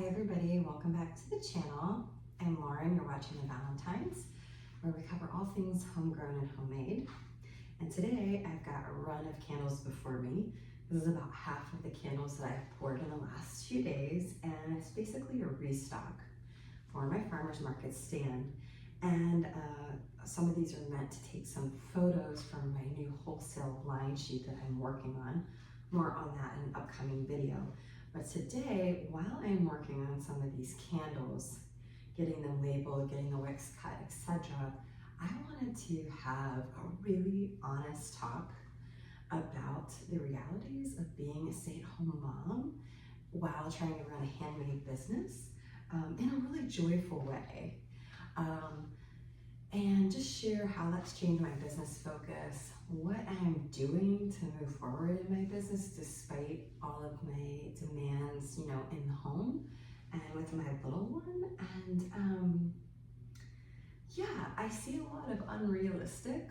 everybody, welcome back to the channel. I'm Lauren, you're watching the Valentine's, where we cover all things homegrown and homemade. And today I've got a run of candles before me. This is about half of the candles that I've poured in the last few days, and it's basically a restock for my farmer's market stand. And some of these are meant to take some photos from my new wholesale line sheet that I'm working on. More on that in an upcoming video. But today, while I'm working on some of these candles, getting them labeled, getting the wicks cut, etc., I wanted to have a really honest talk about the realities of being a stay-at-home mom while trying to run a handmade business in a really joyful way. And just share how that's changed my business focus, what I'm doing to move forward in my business despite all of my demands, in the home and with my little one. And yeah, I see a lot of unrealistic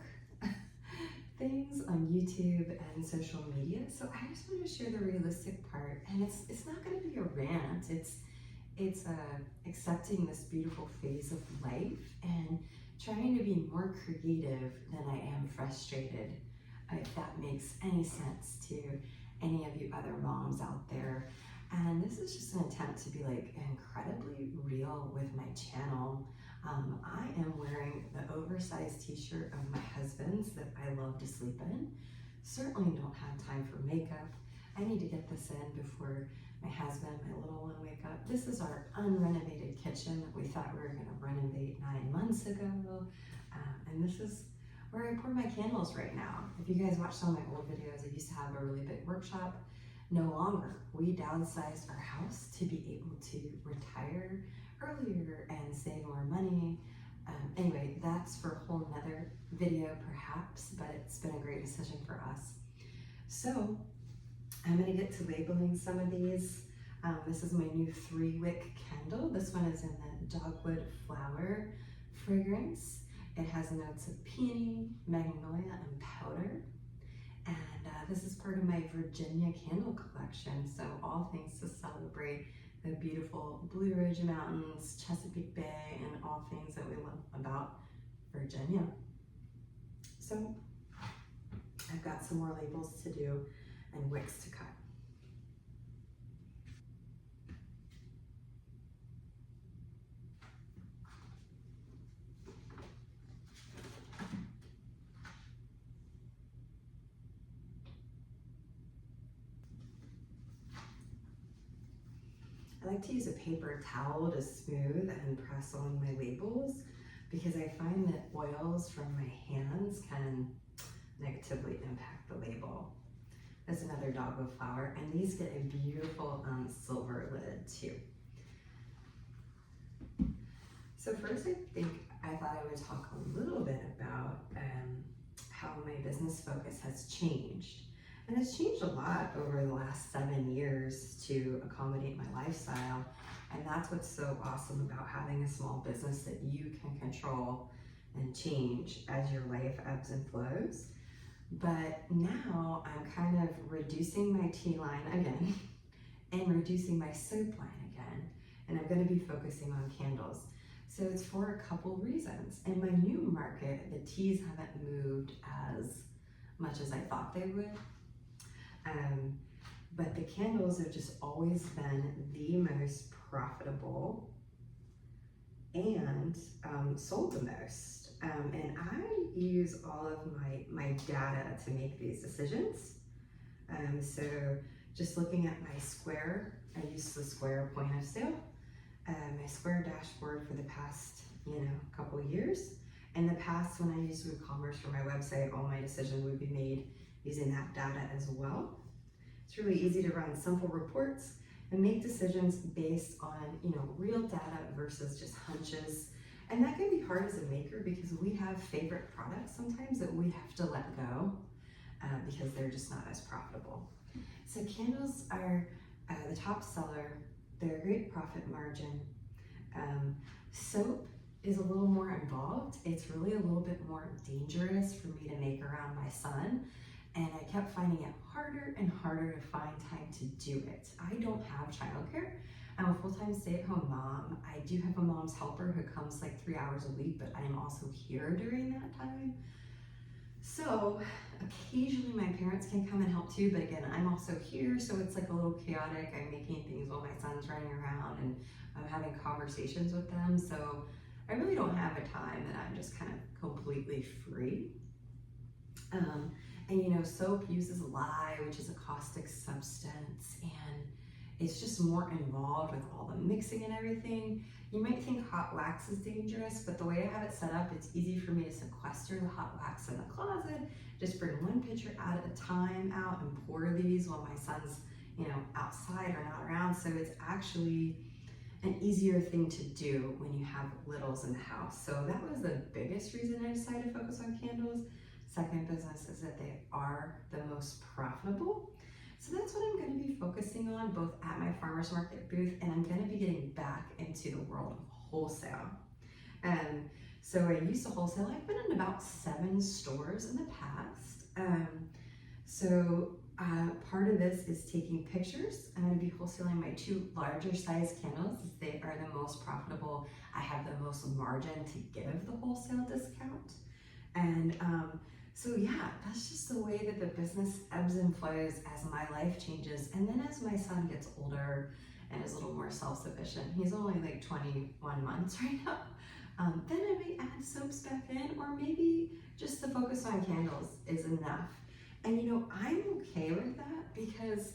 things on YouTube and social media. So I just want to share the realistic part. And it's not going to be a rant. It's accepting this beautiful phase of life and trying to be more creative than I am frustrated, if that makes any sense to any of you other moms out there. And this is just an attempt to be incredibly real with my channel. I am wearing the oversized t-shirt of my husband's that I love to sleep in. Certainly don't have time for makeup. I need to get this in before my husband, my little one wake up. This is our unrenovated kitchen that we thought we were going to renovate 9 months ago. And this is where I pour my candles right now. If you guys watch some of my old videos, I used to have a really big workshop. No longer. We downsized our house to be able to retire earlier and save more money. Anyway, that's for a whole nother video perhaps, but it's been a great decision for us. So I'm going to get to labeling some of these. This is my new 3-wick candle. This one is in the dogwood flower fragrance. It has notes of peony, magnolia, and powder. And this is part of my Virginia candle collection. So all things to celebrate the beautiful Blue Ridge Mountains, Chesapeake Bay, and all things that we love about Virginia. So I've got some more labels to do and wicks to cut. I like to use a paper towel to smooth and press on my labels because I find that oils from my hands can negatively impact the label. There's another dogwood flower, and these get a beautiful silver lid too. So first I thought I would talk a little bit about how my business focus has changed. And it's changed a lot over the last 7 years to accommodate my lifestyle. And that's what's so awesome about having a small business that you can control and change as your life ebbs and flows. But now I'm kind of reducing my tea line again and reducing my soap line again. And I'm going to be focusing on candles. So it's for a couple reasons. In my new market, the teas haven't moved as much as I thought they would. But the candles have just always been the most profitable and sold the most. And I use all of my data to make these decisions. So just looking at my Square, I use the Square point of sale, my Square dashboard for the past, couple years. In the past, when I used WooCommerce for my website, all my decisions would be made using that data as well. It's really easy to run simple reports and make decisions based on, real data versus just hunches. And that can be hard as a maker because we have favorite products sometimes that we have to let go because they're just not as profitable. So candles are the top seller. They're a great profit margin. Soap is a little more involved. It's really a little bit more dangerous for me to make around my son. And I kept finding it harder and harder to find time to do it. I don't have childcare. I'm a full-time stay-at-home mom. I do have a mom's helper who comes like 3 hours a week, but I am also here during that time. So occasionally my parents can come and help too, but again, I'm also here, so it's like a little chaotic. I'm making things while my son's running around and I'm having conversations with them. So I really don't have a time that I'm just kind of completely free. And you know, soap uses lye, which is a caustic substance, and it's just more involved with all the mixing and everything. You might think hot wax is dangerous, but the way I have it set up, it's easy for me to sequester the hot wax in the closet, just bring one pitcher at a time out and pour these while my son's, you know, outside or not around. So it's actually an easier thing to do when you have littles in the house. So that was the biggest reason I decided to focus on candles. Second business is that they are the most profitable. So that's what I'm going to be focusing on both at my farmer's market booth, and I'm going to be getting back into the world of wholesale. And so I used to wholesale. I've been in about 7 stores in the past. Part of this is taking pictures. I'm going to be wholesaling my 2 larger size candles. They are the most profitable. I have the most margin to give the wholesale discount. And so yeah, that's just the way that the business ebbs and flows as my life changes. And then as my son gets older and is a little more self-sufficient, he's only like 21 months right now, then I may add soaps back in, or maybe just the focus on candles is enough. And you know, I'm okay with that because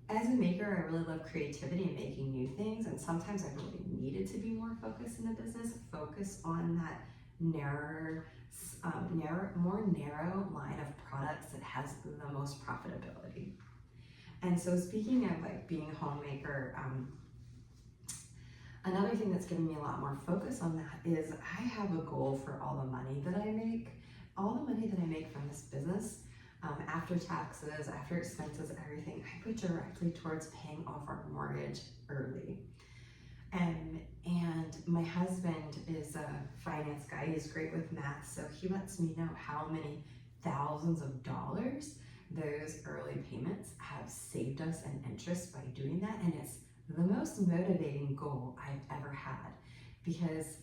as a maker, I really love creativity and making new things. And sometimes I really needed to be more focused in the business, focus on that more narrow line of products that has the most profitability. And so speaking of like being a homemaker, another thing that's given me a lot more focus on that is I have a goal for all the money that I make. All the money that I make from this business, after taxes, after expenses, everything, I put directly towards paying off our mortgage early. And my husband is a finance guy. He's great with math, so he lets me know how many thousands of dollars those early payments have saved us in interest by doing that. And it's the most motivating goal I've ever had, because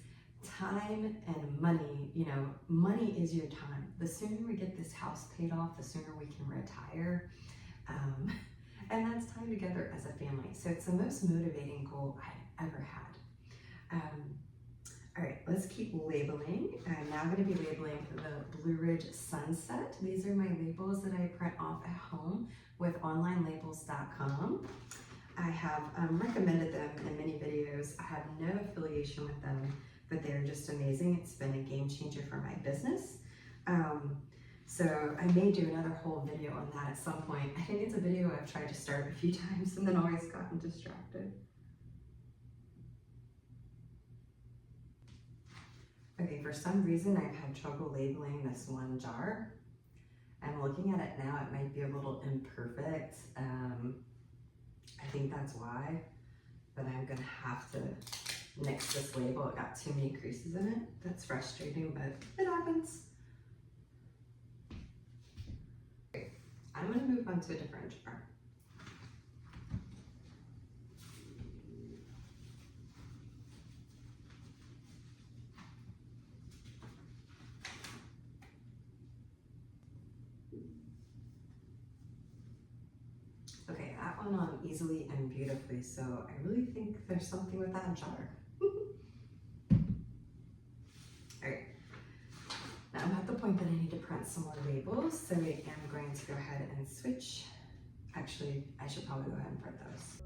time and money, you know, money is your time. The sooner we get this house paid off, the sooner we can retire. And that's time together as a family. So it's the most motivating goal I've ever had. All right, let's keep labeling. I'm now going to be labeling the Blue Ridge Sunset. These are my labels that I print off at home with onlinelabels.com. I have recommended them in many videos. I have no affiliation with them, but they're just amazing. It's been a game changer for my business. So I may do another whole video on that at some point. I think it's a video I've tried to start a few times and then always gotten distracted. Okay, for some reason I've had trouble labeling this one jar. I'm looking at it now, it might be a little imperfect. I think that's why, but I'm gonna have to nix this label. It got too many creases in it. That's frustrating, but it happens. Okay, I'm gonna move on to a different jar. Okay, that went on easily and beautifully, so I really think there's something with that jar. Alright, now I'm at the point that I need to print some more labels, so I am going to go ahead and switch. Actually, I should probably go ahead and print those.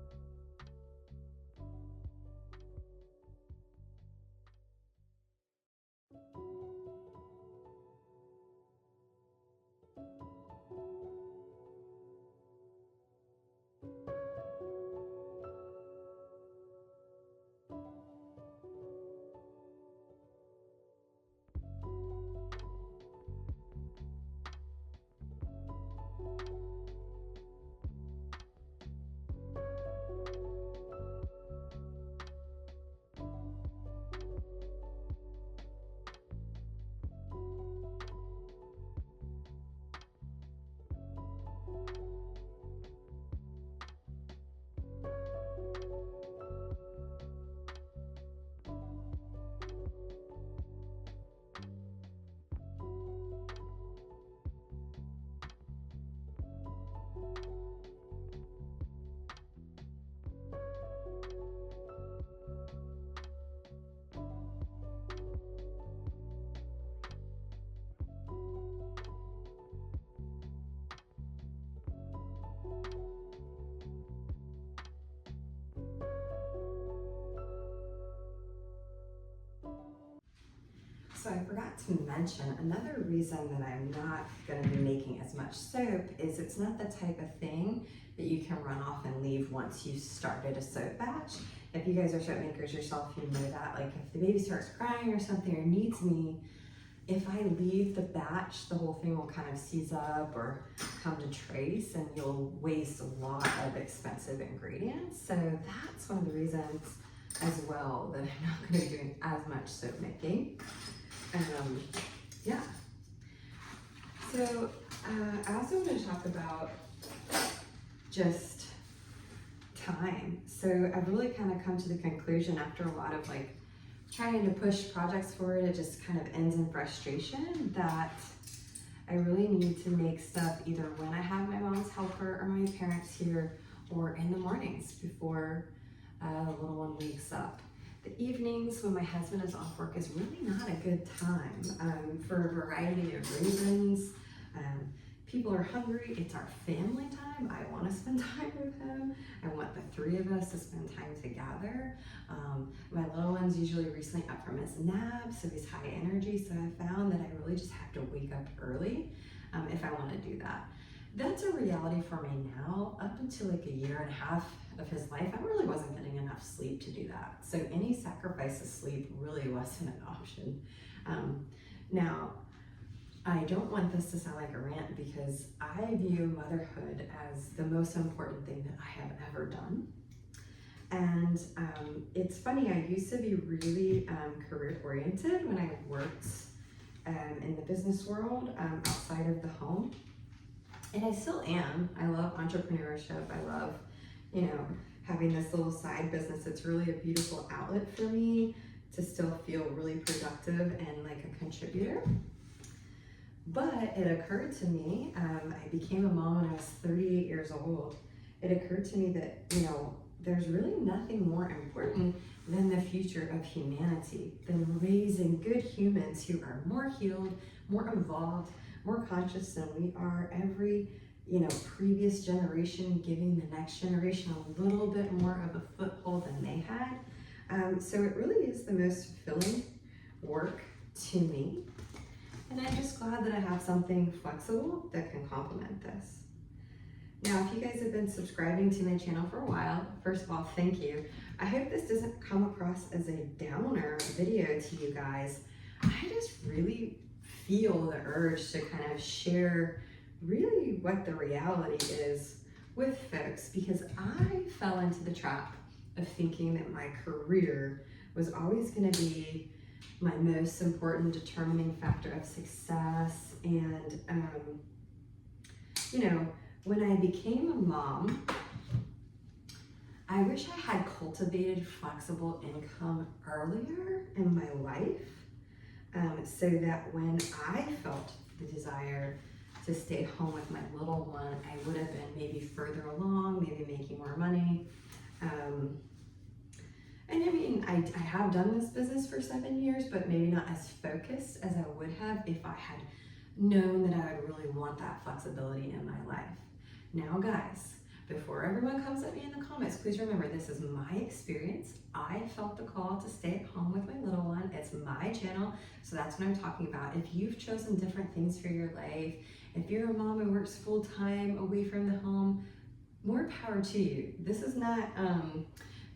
So I forgot to mention, another reason that I'm not going to be making as much soap is it's not the type of thing that you can run off and leave once you started a soap batch. If you guys are soap makers yourself, you know that. Like if the baby starts crying or something or needs me, if I leave the batch, the whole thing will kind of seize up or come to trace, and you'll waste a lot of expensive ingredients. So that's one of the reasons as well that I'm not going to be doing as much soap making. Yeah. So I also want to talk about just time. So I've really kind of come to the conclusion after a lot of like trying to push projects forward, it just kind of ends in frustration that I really need to make stuff either when I have my mom's helper or my parents here, or in the mornings before the little one wakes up. The evenings when my husband is off work is really not a good time for a variety of reasons. People are hungry, it's our family time. I want to spend time with him. I want the three of us to spend time together. My little one's usually recently up from his nap, so he's high energy. So I found that I really just have to wake up early if I want to do that. That's a reality for me now. Up until like a year and a half of his life, I really wasn't getting enough sleep to do that. So any sacrifice of sleep really wasn't an option. Now, I don't want this to sound like a rant because I view motherhood as the most important thing that I have ever done. And it's funny, I used to be really career oriented when I worked in the business world outside of the home. And I still am. I love entrepreneurship. I love, having this little side business. It's really a beautiful outlet for me to still feel really productive and like a contributor. But it occurred to me, I became a mom when I was 38 years old. It occurred to me that, there's really nothing more important than the future of humanity, than raising good humans who are more healed, more evolved, more conscious than we are. Every, previous generation giving the next generation a little bit more of a foothold than they had. So it really is the most fulfilling work to me. And I'm just glad that I have something flexible that can complement this. Now, if you guys have been subscribing to my channel for a while, first of all, thank you. I hope this doesn't come across as a downer video to you guys. I just really feel the urge to kind of share really what the reality is with folks, because I fell into the trap of thinking that my career was always going to be my most important determining factor of success. And, when I became a mom, I wish I had cultivated flexible income earlier in my life, so that when I felt the desire to stay home with my little one, I would have been maybe further along, maybe making more money. And I mean, I have done this business for 7 years, but maybe not as focused as I would have if I had known that I would really want that flexibility in my life. Now, guys, before everyone comes at me in the comments, please remember this is my experience. I felt the call to stay at home with my little one. It's my channel, so that's what I'm talking about. If you've chosen different things for your life, if you're a mom who works full-time away from the home, more power to you. This is not,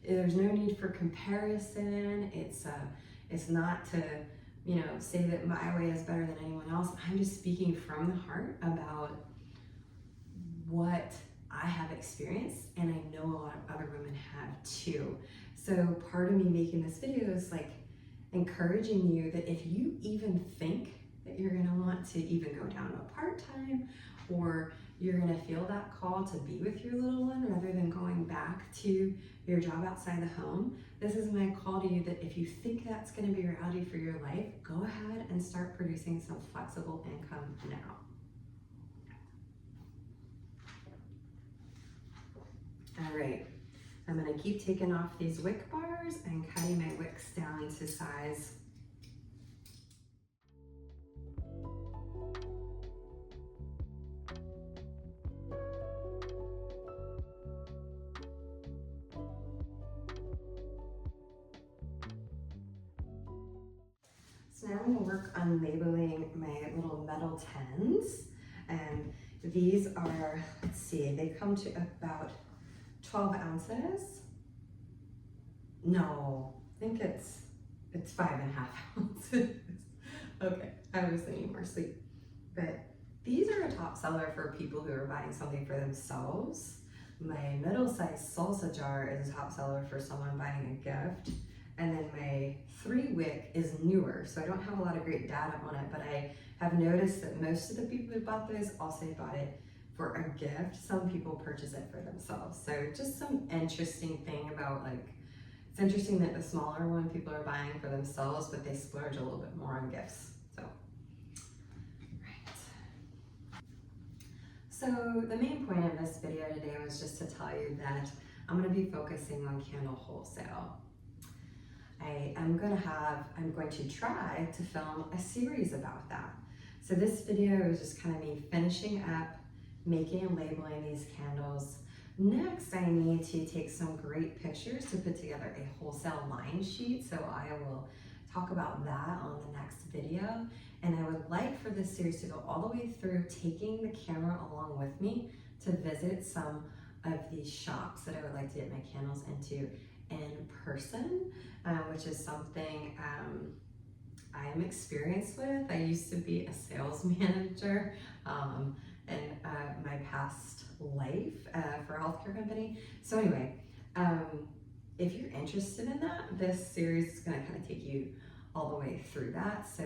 there's no need for comparison. It's not to, say that my way is better than anyone else. I'm just speaking from the heart about what I have experienced, and I know a lot of other women have too. So part of me making this video is like encouraging you that if you even think that you're gonna want to even go down to a part-time, or you're gonna feel that call to be with your little one rather than going back to your job outside the home, this is my call to you that if you think that's gonna be a reality for your life, go ahead and start producing some flexible income now. All right, I'm gonna keep taking off these wick bars and cutting my wicks down to size. So now I'm gonna work on labeling my little metal tins. And these are, let's see, they come to about 12 ounces. No, I think it's 5.5 ounces. Okay, I was thinking more sleep. But these are a top seller for people who are buying something for themselves. My middle-sized salsa jar is a top seller for someone buying a gift. And then my 3-wick is newer, so I don't have a lot of great data on it, but I have noticed that most of the people who bought those also bought it for a gift. Some people purchase it for themselves. So just some interesting thing about, like, it's interesting that the smaller one people are buying for themselves, but they splurge a little bit more on gifts. So the main point of this video today was just to tell you that I'm going to be focusing on candle wholesale. I'm going to try to film a series about that. So this video is just kind of me finishing up making and labeling these candles. Next, I need to take some great pictures to put together a wholesale line sheet. So I will talk about that on the next video. And I would like for this series to go all the way through, taking the camera along with me to visit some of these shops that I would like to get my candles into in person, which is something I am experienced with. I used to be a sales manager in my past life for a healthcare company. So anyway, if you're interested in that, this series is going to kind of take you all the way through that. So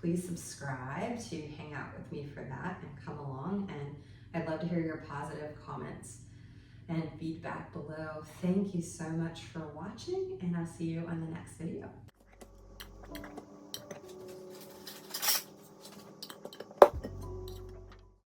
please subscribe to hang out with me for that and come along. And I'd love to hear your positive comments and feedback below. Thank you so much for watching, and I'll see you on the next video.